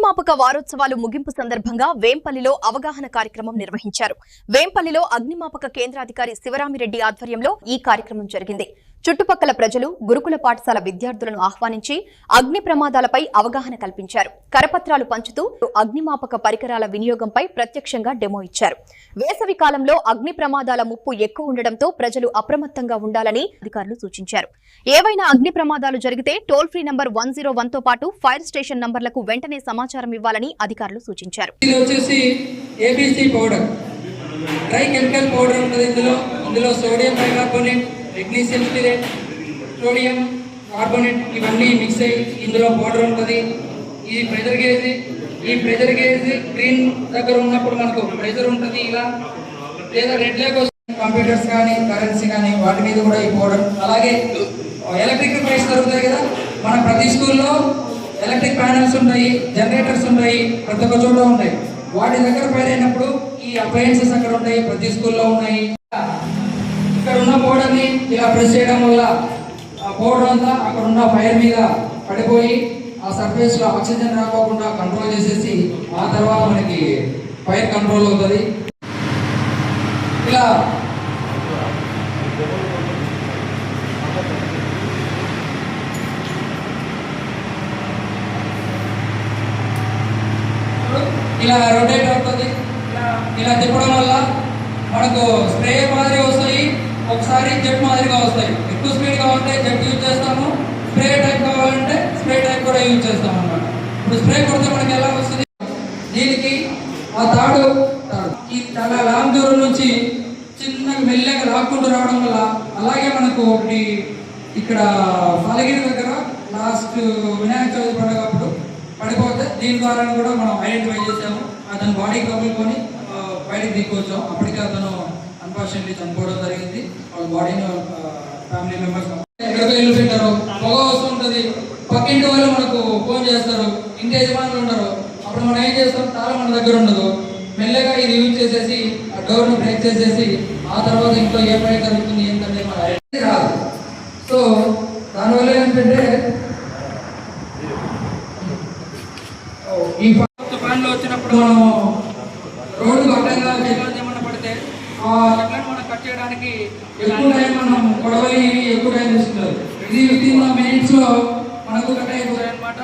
అగ్నిమాపక వారోత్సవాలు ముగింపు సందర్భంగా వేంపల్లిలో అవగాహన కార్యక్రమం నిర్వహించారు. వేంపల్లిలో అగ్నిమాపక కేంద్రాధికారి శివరామిరెడ్డి ఆధ్వర్యంలో ఈ కార్యక్రమం జరిగింది. చుట్టుపక్కల ప్రజలు, గురుకుల పాఠశాల విద్యార్థులను ఆహ్వానించి అగ్ని ప్రమాదాలపై అవగాహన కల్పించారు. కరపత్రాలు పంచుతూ అగ్నిమాపక పరికరాల వినియోగంపై ప్రత్యక్షంగా డెమో ఇచ్చారు. వేసవి కాలంలో అగ్ని ప్రమాదాల ముప్పు ఎక్కువ ఉండడంతో ప్రజలు అప్రమత్తంగా ఉండాలని అధికారులు సూచించారు. ఏవైనా అగ్ని ప్రమాదాలు జరిగితే టోల్ ఫ్రీ నంబర్ 101 తో పాటు ఫైర్ స్టేషన్ నంబర్లకు వెంటనే సమాచారం ఇవ్వాలని అధికారులు సూచించారు. Sodium bicarbonate, magnesium stearate, sodium carbonate ఇవన్నీ మిక్స్ అయ్యి ఇందులో పౌడర్ ఉంటుంది. ఈ ప్రెజర్ గేజ్ గ్రీన్ దగ్గర ఉన్నప్పుడు మనకు ప్రెజర్ ఉంటుంది ఇలా, లేదా రెడ్ లైట్ కంప్యూటర్స్ కానీ కరెన్సీ కానీ వాటి మీద కూడా ఈ పౌడర్. అలాగే ఎలక్ట్రిక్ రిపేర్స్ జరుగుతాయి కదా, మన ప్రతి స్కూల్లో ఎలక్ట్రిక్ ప్యానల్స్ ఉంటాయి, జనరేటర్స్ ఉంటాయి, ప్రతి ఒక్క చోట ఉంటాయి. వాటి దగ్గర ఫైర్ అయినప్పుడు ఈ అప్లయన్సెస్ అక్కడ ఉంటాయి, ప్రతి స్కూల్లో ఉన్నాయి. ఇక్కడ ఉన్న పౌడర్ని ఇలా ప్రెస్ చేయడం వల్ల ఆ పౌడర్ అంతా అక్కడ ఉన్న ఫైర్ మీద పడిపోయి ఆ సర్ఫేస్ లో ఆక్సిజన్ రాకోకుండా కంట్రోల్ చేసేసి ఆ తర్వాత మనకి ఫైర్ కంట్రోల్ అవుతుంది. ఇలా రొటేట్ అవుతుంది. ఇలా తిప్పడం వల్ల మనకు స్ప్రే మాదిరి వస్తాయి, ఒకసారి జెట్ మాదిరిగా వస్తాయి. ఎక్కువ స్పీడ్గా ఉంటే జెట్ యూజ్ చేస్తాము, స్ప్రే టైప్ కావాలంటే స్ప్రే టైప్ కూడా యూజ్ చేస్తాం అన్నమాట. ఇప్పుడు స్ప్రే కొడితే మనకి ఎలా వస్తుంది, దీనికి ఆ తాడు ఈ చాలా లాంగ్ దూరం నుంచి చిన్నగా మెల్లగా లాక్కుంటూ రావడం వల్ల, అలాగే మనకు ఒకటి ఇక్కడ ఫలగిరి దగ్గర లాస్ట్ వినాయక చవితి పండుగ అప్పుడు పడిపోతే దీని ద్వారా కూడా మనం ఐడెంటిఫై చేసాము. అతను బాడీ కదులుకొని బయటకు దిక్కొచ్చాం. అప్పటికే అతను అన్ఫార్చునేట్లీ చనిపోవడం జరిగింది. వాళ్ళ బాడీని ఫ్యామిలీ మెంబర్స్ ఎక్కడికి వెళ్ళి పెట్టారు, పొగ వస్తుంటుంది, పక్కింటి వాళ్ళు మనకు ఫోన్ చేస్తారు, ఇంటి యజమానులు ఉండరు. అప్పుడు మనం ఏం చేస్తాం, తాళం మన దగ్గర ఉండదు, మెల్లగా ఇది యూజ్ చేసేసి ఆ డోర్ను బ్రేక్ చేసేసి ఆ తర్వాత ఇంట్లో ఏ పని జరుగుతుంది ఏంటంటే మన ఐడెంటిటీ రాదు. సో దానివల్ల ఏంటంటే ఈ తుఫాన్లో వచ్చినప్పుడు మనం రోడ్డు అడ్డంగా చెట్లను ఏమన్నా పడితే ఆ చెట్లను మనం కట్ చేయడానికి ఎక్కువ టైం మనం గొడవలు ఎక్కువ టైం తీసుకుంటారు. ఇది విత్ ఇన్ ద మినిట్స్ లో మనకు కట్ అయిపోతాయి అనమాట.